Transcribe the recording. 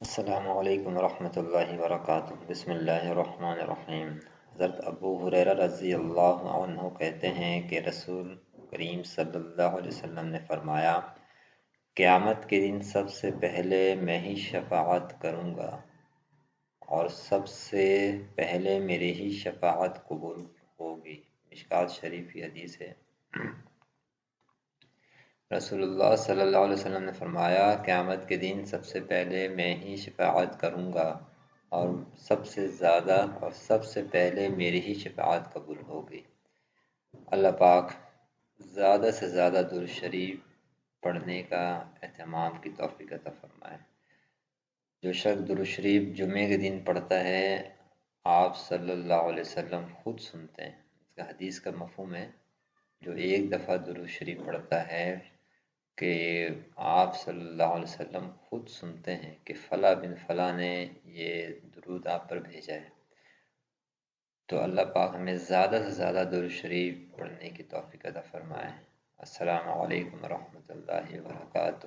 السلام علیکم ورحمۃ اللہ وبرکاتہ۔ بسم اللہ الرحمن الرحیم۔ حضرت ابو ہریرہ رضی اللہ عنہ کہتے ہیں کہ رسول کریم صلی اللہ علیہ وسلم نے فرمایا، قیامت کے دن سب سے پہلے میں ہی شفاعت کروں گا اور سب سے پہلے میری ہی شفاعت قبول ہوگی۔ مشکوٰۃ شریف کی حدیث ہے۔ رسول اللہ صلی اللہ علیہ وسلم نے فرمایا، قیامت کے دن سب سے پہلے میں ہی شفاعت کروں گا اور سب سے پہلے میری ہی شفاعت قبول ہوگی۔ اللہ پاک زیادہ سے زیادہ درود شریف پڑھنے کا اہتمام کی توفیق عطا فرمائے۔ جو شخص درود شریف جمعے کے دن پڑھتا ہے، آپ صلی اللہ علیہ وسلم خود سنتے ہیں۔ اس کا حدیث کا مفہوم ہے، جو ایک دفعہ درود شریف پڑھتا ہے کہ آپ صلی اللہ علیہ وسلم خود سنتے ہیں کہ فلاں بن فلاں نے یہ درود آپ پر بھیجا ہے۔ تو اللہ پاک ہمیں زیادہ سے زیادہ درود شریف پڑھنے کی توفیق عطا فرمائے۔ السلام علیکم ورحمۃ اللہ وبرکاتہ۔